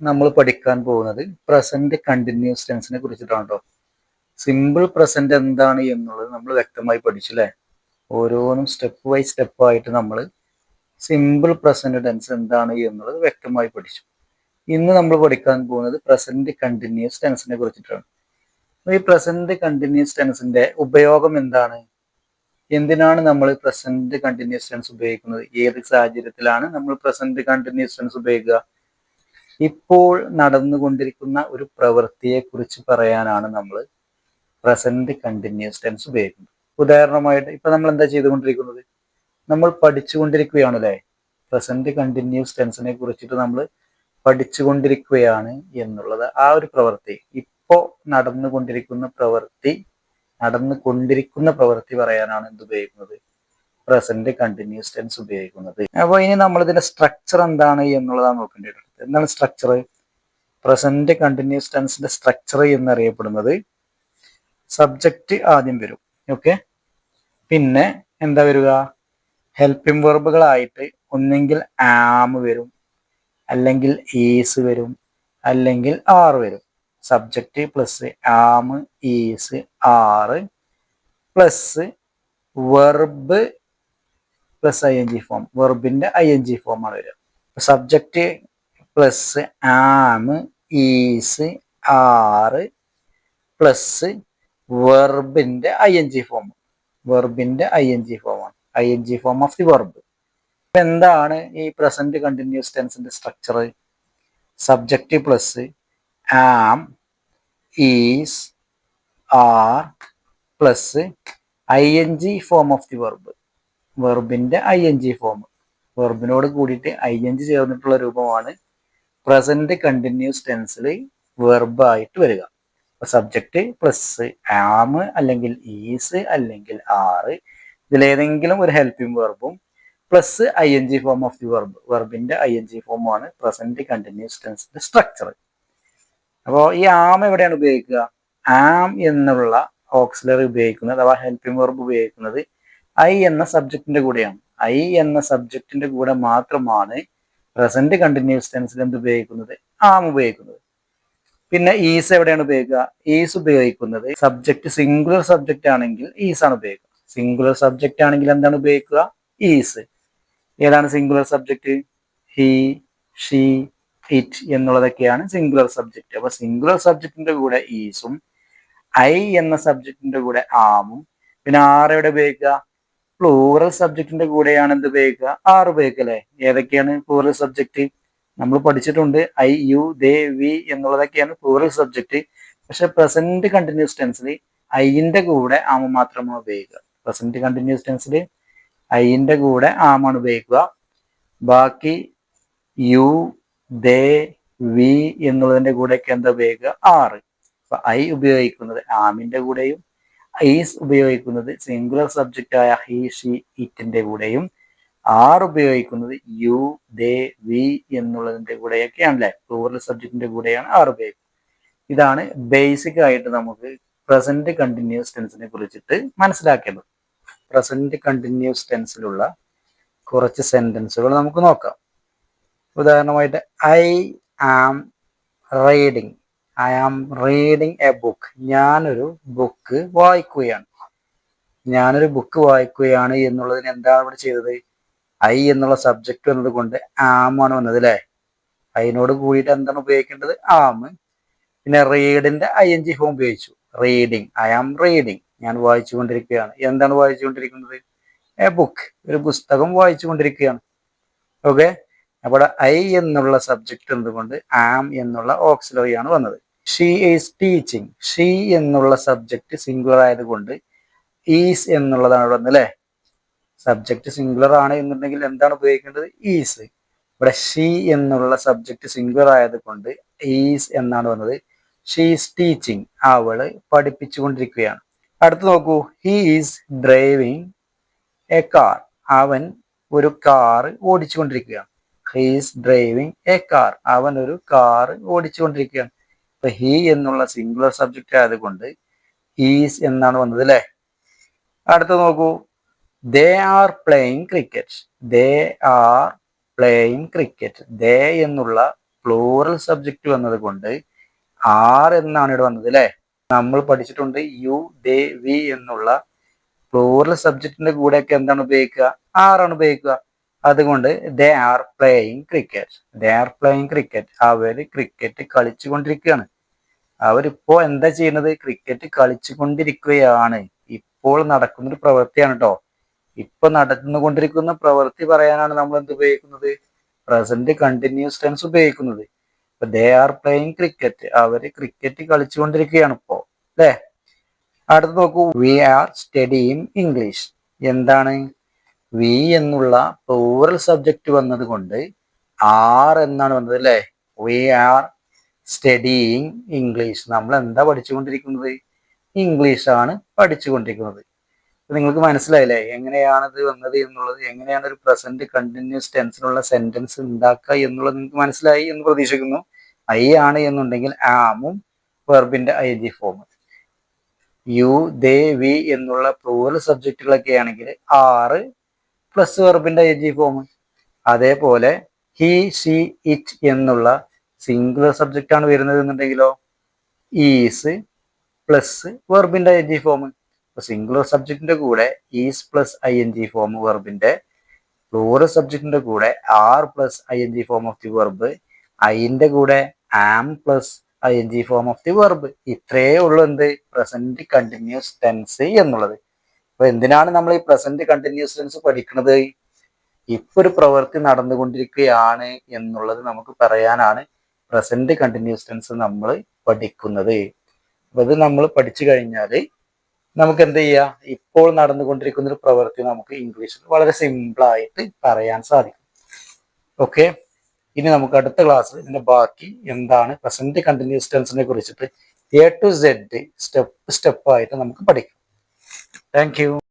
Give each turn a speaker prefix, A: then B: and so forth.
A: നമ്മൾ പഠിക്കാൻ പോകുന്നത് പ്രസന്റ് കണ്ടിന്യൂസ് ടെൻസിനെ കുറിച്ചിട്ടാണ് കേട്ടോ. സിമ്പിൾ പ്രസന്റ് എന്താണ് എന്നുള്ളത് നമ്മൾ വ്യക്തമായി പഠിച്ചു അല്ലേ. ഓരോന്നും സ്റ്റെപ്പ് ബൈ സ്റ്റെപ്പ് ആയിട്ട് നമ്മൾ സിമ്പിൾ പ്രസന്റ് ടെൻസ് എന്താണ് എന്നുള്ളത് വ്യക്തമായി പഠിച്ചു. ഇന്ന് നമ്മൾ പഠിക്കാൻ പോകുന്നത് പ്രസന്റ് കണ്ടിന്യൂസ് ടെൻസിനെ കുറിച്ചിട്ടാണ്. ഈ പ്രസന്റ് കണ്ടിന്യൂസ് ടെൻസിന്റെ ഉപയോഗം എന്താണ്, എന്തിനാണ് നമ്മൾ പ്രസന്റ് കണ്ടിന്യൂസ് ടെൻസ് ഉപയോഗിക്കുന്നത്, ഏത് സാഹചര്യത്തിലാണ് നമ്മൾ പ്രസന്റ് കണ്ടിന്യൂസ് ടെൻസ് ഉപയോഗിക്കുക, ഇപ്പോൾ നടന്നുകൊണ്ടിരിക്കുന്ന ഒരു പ്രവൃത്തിയെ കുറിച്ച് പറയാനാണ് നമ്മൾ പ്രസന്റ് കണ്ടിന്യൂസ് ടെൻസ് ഉപയോഗിക്കുന്നത്. ഉദാഹരണമായിട്ട് ഇപ്പൊ നമ്മൾ എന്താ ചെയ്തുകൊണ്ടിരിക്കുന്നത്, നമ്മൾ പഠിച്ചുകൊണ്ടിരിക്കുകയാണ് അല്ലേ. പ്രസന്റ് കണ്ടിന്യൂസ് ടെൻസിനെ കുറിച്ചിട്ട് നമ്മൾ പഠിച്ചുകൊണ്ടിരിക്കുകയാണ് എന്നുള്ളത് ആ ഒരു പ്രവൃത്തി, ഇപ്പോ നടന്നുകൊണ്ടിരിക്കുന്ന പ്രവൃത്തി പറയാനാണ് എന്ത് ഉപയോഗിക്കുന്നത്, പ്രസന്റ് കണ്ടിന്യൂസ് ടെൻസ് ഉപയോഗിക്കുന്നത്. അപ്പോൾ ഇനി നമ്മൾ ഇതിന്റെ സ്ട്രക്ചർ എന്താണ് എന്നുള്ളതാണ് നോക്കേണ്ടത്. എന്താണ് സ്ട്രക്ചർ? പ്രസന്റ് കണ്ടിന്യൂസ് ടെൻസിന്റെ സ്ട്രക്ചർ എന്നറിയപ്പെടുന്നത് സബ്ജക്റ്റ് ആദ്യം വരും, ഓക്കെ. പിന്നെ എന്താ വരിക, ഹെൽപ്പിംഗ് വെർബുകളായിട്ട് ഒന്നെങ്കിൽ ആം വരും, അല്ലെങ്കിൽ ഈസ് വരും, അല്ലെങ്കിൽ ആർ വരും. Subject plus am, is, are plus verb plus I N G form, വെർബിന്റെ ഐ എൻ ജി ഫോം ആണ് വരിക. Subject plus am, is, are plus വെർബിന്റെ ഐ എൻ ജി ഫോം, വെർബിന്റെ ഐ എൻ ജി ഫോം ആണ്, I N G form of the verb. എന്താണ് ഈ present continuous ടെൻസിന്റെ structure? Subject plus am, is, are plus I N G form of the verb, വെർബിന്റെ I N G form, വെർബിനോട് കൂടിയിട്ട് I N G ചേർന്നിട്ടുള്ള രൂപമാണ് present continuous ടെൻസിൽ verb ആയിട്ട് വരിക. Subject plus ആം അല്ലെങ്കിൽ ഈസ് അല്ലെങ്കിൽ ആറ്, ഇതിലേതെങ്കിലും ഒരു ഹെൽപ്പിംഗ് വെർബും plus I N G form of the verb, വെർബിന്റെ ഐ എൻ ജി ഫോം ആണ് പ്രസന്റ് കണ്ടിന്യൂസ് ടെൻസിന്റെ സ്ട്രക്ചർ. അപ്പോൾ ഈ ആം എവിടെയാണ് ഉപയോഗിക്കുക? ആം എന്നുള്ള ഓക്സിലറി ഉപയോഗിക്കുന്നത് അഥവാ ഹെൽപ്പിംഗ് വെർബ് ഉപയോഗിക്കുന്നത് ഐ എന്ന സബ്ജക്റ്റിന്റെ കൂടെയാണ്. ഐ എന്ന സബ്ജക്റ്റിന്റെ കൂടെ മാത്രമാണ് പ്രസന്റ് കണ്ടിന്യൂസ് ടെൻസിൽ എന്ത് ഉപയോഗിക്കുന്നത്, ആം ഉപയോഗിക്കുന്നത്. പിന്നെ ഈസ് എവിടെയാണ് ഉപയോഗിക്കുക? ഈസ് ഉപയോഗിക്കുന്നത് സബ്ജക്റ്റ് സിംഗുലർ സബ്ജക്റ്റ് ആണെങ്കിൽ ഈസ് ആണ് ഉപയോഗിക്കുക. സിംഗുലർ സബ്ജക്റ്റ് ആണെങ്കിൽ എന്താണ് ഉപയോഗിക്കുക? ഈസ്. ഏതാണ് singular subject? He, she, it എന്നുള്ളതൊക്കെയാണ് സിംഗുലർ സബ്ജക്റ്റ്. അപ്പൊ സിംഗുലർ സബ്ജക്റ്റിന്റെ കൂടെ ഈസും ഐ എന്ന സബ്ജക്റ്റിന്റെ കൂടെ ആമും, പിന്നെ ആരെവിടെ ഉപയോഗിക്കുക? പ്ലൂറൽ സബ്ജക്റ്റിന്റെ കൂടെയാണ് എന്ത് ഉപയോഗിക്കുക? ആർ ഉപയോഗിക്കുക അല്ലെ. ഏതൊക്കെയാണ് പ്ലൂറൽ സബ്ജക്റ്റ്? നമ്മൾ പഠിച്ചിട്ടുണ്ട്, ഐ, യു, ദേ, വി എന്നുള്ളതൊക്കെയാണ് പ്ലൂറൽ സബ്ജക്റ്റ്. പക്ഷെ പ്രസന്റ് കണ്ടിന്യൂസ് ടെൻസിൽ ഐന്റെ കൂടെ ആമ മാത്രമാണ് ഉപയോഗിക്കുക. പ്രസന്റ് കണ്ടിന്യൂസ് ടെൻസിൽ ഐന്റെ കൂടെ ആമാണ് ഉപയോഗിക്കുക. ബാക്കി യു, ദേ, വി എന്നുള്ളതിന്റെ കൂടെയൊക്കെ എന്താ ഉപയോഗിക്കുക? ആറ്. അപ്പൊ ഐ ഉപയോഗിക്കുന്നത് ആമിന്റെ കൂടെയും ഈസ് ഉപയോഗിക്കുന്നത് സിംഗുലർ സബ്ജക്റ്റ് ആയ ഹി, ഷീ, ഇറ്റിന്റെ കൂടെയും ആർ ഉപയോഗിക്കുന്നത് യു, ദേ, വി എന്നുള്ളതിന്റെ കൂടെയൊക്കെയാണല്ലേ, പ്ലൂറൽ സബ്ജക്റ്റിന്റെ കൂടെയാണ് ആർ ഉപയോഗിക്കുന്നത്. ഇതാണ് ബേസിക് ആയിട്ട് നമുക്ക് പ്രസന്റ് കണ്ടിന്യൂസ് ടെൻസിനെ കുറിച്ചിട്ട് മനസ്സിലാക്കേണ്ടത്. പ്രസന്റ് കണ്ടിന്യൂസ് ടെൻസിലുള്ള കുറച്ച് സെന്റൻസുകൾ നമുക്ക് നോക്കാം. ഉദാഹരണമായിട്ട് I am reading, I am reading a book, ഞാനൊരു ബുക്ക് വായിക്കുകയാണ്. ഞാനൊരു ബുക്ക് വായിക്കുകയാണ് എന്നുള്ളതിന് എന്താണ് ഇവിടെ ചെയ്തത്? ഐ എന്നുള്ള സബ്ജക്റ്റ് വന്നത് കൊണ്ട് ആം ആണ് വന്നത് അല്ലേ. അതിനോട് കൂടിയിട്ട് എന്താണ് ഉപയോഗിക്കേണ്ടത്? ആം. പിന്നെ റീഡിന്റെ ഐ എൻ ജി ഫോം ഉപയോഗിച്ചു, റീഡിങ്, ഐ ആം റീഡിങ്, ഞാൻ വായിച്ചുകൊണ്ടിരിക്കുകയാണ്. എന്താണ് വായിച്ചുകൊണ്ടിരിക്കുന്നത്? എ ബുക്ക്, ഒരു പുസ്തകം വായിച്ചുകൊണ്ടിരിക്കുകയാണ്. ഓക്കെ. അപ്പോൾ ഐ എന്നുള്ള സബ്ജക്റ്റ് എന്തുകൊണ്ട് ആം എന്നുള്ള ഓക്സിലറി ആണ് വന്നത്. ഷീ ഈസ് ടീച്ചിങ്, ഷീ എന്നുള്ള സബ്ജക്റ്റ് സിംഗുലർ ആയതുകൊണ്ട് ഈസ് എന്നുള്ളതാണ് വന്നത് അല്ലേ. സബ്ജക്റ്റ് സിംഗുലർ ആണ് എന്നുണ്ടെങ്കിൽ എന്താണ് ഉപയോഗിക്കേണ്ടത്? ഈസ്. ഇവിടെ ഷീ എന്നുള്ള സബ്ജക്റ്റ് സിംഗുലർ ആയതുകൊണ്ട് ഈസ് എന്നാണ് വന്നത്. ഷീ ഈസ് ടീച്ചിങ്, അവള് പഠിപ്പിച്ചുകൊണ്ടിരിക്കുകയാണ്. അടുത്ത് നോക്കൂ, he is driving a car, അവൻ ഒരു കാർ ഓടിച്ചുകൊണ്ടിരിക്കുകയാണ്. He is driving a car, അവൻ ഒരു കാർ ഓടിച്ചുകൊണ്ടിരിക്കുകയാണ്. അപ്പൊ ഹി എന്നുള്ള സിംഗുലർ സബ്ജക്റ്റ് ആയതുകൊണ്ട് ഈസ് എന്നാണ് വന്നത് അല്ലേ. അടുത്ത് നോക്കൂ, they are playing cricket, they are playing cricket, they എന്നുള്ള പ്ലൂറൽ സബ്ജക്റ്റ് വന്നത് കൊണ്ട് ആർ എന്നാണ് ഇവിടെ വന്നത് അല്ലെ. നമ്മൾ പഠിച്ചിട്ടുണ്ട് യു ദേ വി എന്നുള്ള പ്ലൂറൽ സബ്ജക്റ്റിന്റെ കൂടെയൊക്കെ എന്താണ് ഉപയോഗിക്കുക, ആറാണ് ഉപയോഗിക്കുക. അതുകൊണ്ട് ദേ are playing cricket, they are playing cricket, അവര് ക്രിക്കറ്റ് കളിച്ചു കൊണ്ടിരിക്കുകയാണ്. അവരിപ്പോ എന്താ ചെയ്യുന്നത്, ക്രിക്കറ്റ് കളിച്ചു കൊണ്ടിരിക്കുകയാണ്. ഇപ്പോൾ നടക്കുന്ന ഒരു പ്രവൃത്തിയാണ് കേട്ടോ. ഇപ്പൊ നടന്നുകൊണ്ടിരിക്കുന്ന പ്രവൃത്തി പറയാനാണ് നമ്മൾ എന്ത് ഉപയോഗിക്കുന്നത്, പ്രസന്റ് കണ്ടിന്യൂസ് ടെൻസ് ഉപയോഗിക്കുന്നത്. ദേ ആർ പ്ലേയിങ് ക്രിക്കറ്റ്, അവര് ക്രിക്കറ്റ് കളിച്ചുകൊണ്ടിരിക്കുകയാണ് ഇപ്പോ അല്ലെ. അടുത്ത് നോക്കൂ, വി ആർ സ്റ്റഡിയിങ് ഇംഗ്ലീഷ്. എന്താണ്, വി എന്നുള്ള പ്ലൂറൽ സബ്ജക്റ്റ് വന്നത് കൊണ്ട് ആർ എന്നാണ് വന്നത് അല്ലെ. വി ആർ സ്റ്റഡിയിങ് ഇംഗ്ലീഷ്, നമ്മൾ എന്താ പഠിച്ചുകൊണ്ടിരിക്കുന്നത്, ഇംഗ്ലീഷ് ആണ് പഠിച്ചുകൊണ്ടിരിക്കുന്നത്. നിങ്ങൾക്ക് മനസ്സിലായില്ലേ എങ്ങനെയാണ് ഇത് വന്നത് എന്നുള്ളത്, എങ്ങനെയാണ് ഒരു പ്രസന്റ് കണ്ടിന്യൂസ് ടെൻസിനുള്ള സെന്റൻസ് ഉണ്ടാക്കുക എന്നുള്ളത് നിങ്ങൾക്ക് മനസ്സിലായി എന്ന് പ്രതീക്ഷിക്കുന്നു. ഐ ആണ് എന്നുണ്ടെങ്കിൽ ആമും വെർബിന്റെ I G form, you they we എന്നുള്ള പ്ലൂറൽ സബ്ജക്റ്റുകളൊക്കെ ആണെങ്കിൽ ആറ് പ്ലസ് വെർബിന്റെ ഐ ജി ഫോം. അതേപോലെ ഹി ഷീ ഇറ്റ് എന്നുള്ള സിംഗുലർ സബ്ജക്റ്റ് ആണ് വരുന്നത് എന്നുണ്ടെങ്കിലോ ഈസ് പ്ലസ് വെർബിന്റെ ഐ ജി ഫോം. സിംഗുലർ സബ്ജക്റ്റിന്റെ കൂടെ is plus I N G form വെർബിന്റെ, പ്ലൂറൽ സബ്ജക്റ്റിന്റെ കൂടെ are plus I N G form of the verb, ഐന്റെ കൂടെ am plus I N G form of the verb. ഇത്രയേ ഉള്ളൂ എന്ത്, പ്രസന്റ് കണ്ടിന്യൂസ് ടെൻസ് എന്നുള്ളത്. അപ്പൊ എന്തിനാണ് നമ്മൾ ഈ പ്രസന്റ് കണ്ടിന്യൂസ് ടെൻസ് പഠിക്കുന്നത്, ഇപ്പൊ ഒരു പ്രവൃത്തി നടന്നുകൊണ്ടിരിക്കുകയാണ് എന്നുള്ളത് നമുക്ക് പറയാനാണ് പ്രസന്റ് കണ്ടിന്യൂസ് ടെൻസ് നമ്മൾ പഠിക്കുന്നത്. അപ്പൊ ഇത് നമ്മൾ പഠിച്ചു കഴിഞ്ഞാൽ നമുക്ക് എന്ത് ചെയ്യാം, ഇപ്പോൾ നടന്നുകൊണ്ടിരിക്കുന്ന ഒരു പ്രവൃത്തി നമുക്ക് ഇംഗ്ലീഷിൽ വളരെ സിമ്പിൾ ആയിട്ട് പറയാൻ സാധിക്കും. ഓക്കെ, ഇനി നമുക്ക് അടുത്ത ക്ലാസ്സിൽ ഇതിന്റെ ബാക്കി എന്താണ് പ്രസന്റ് കണ്ടിന്യൂസ് ടെൻസിനെ കുറിച്ചിട്ട് A to Z സ്റ്റെപ്പ് ആയിട്ട് നമുക്ക് പഠിക്കാം. Thank you.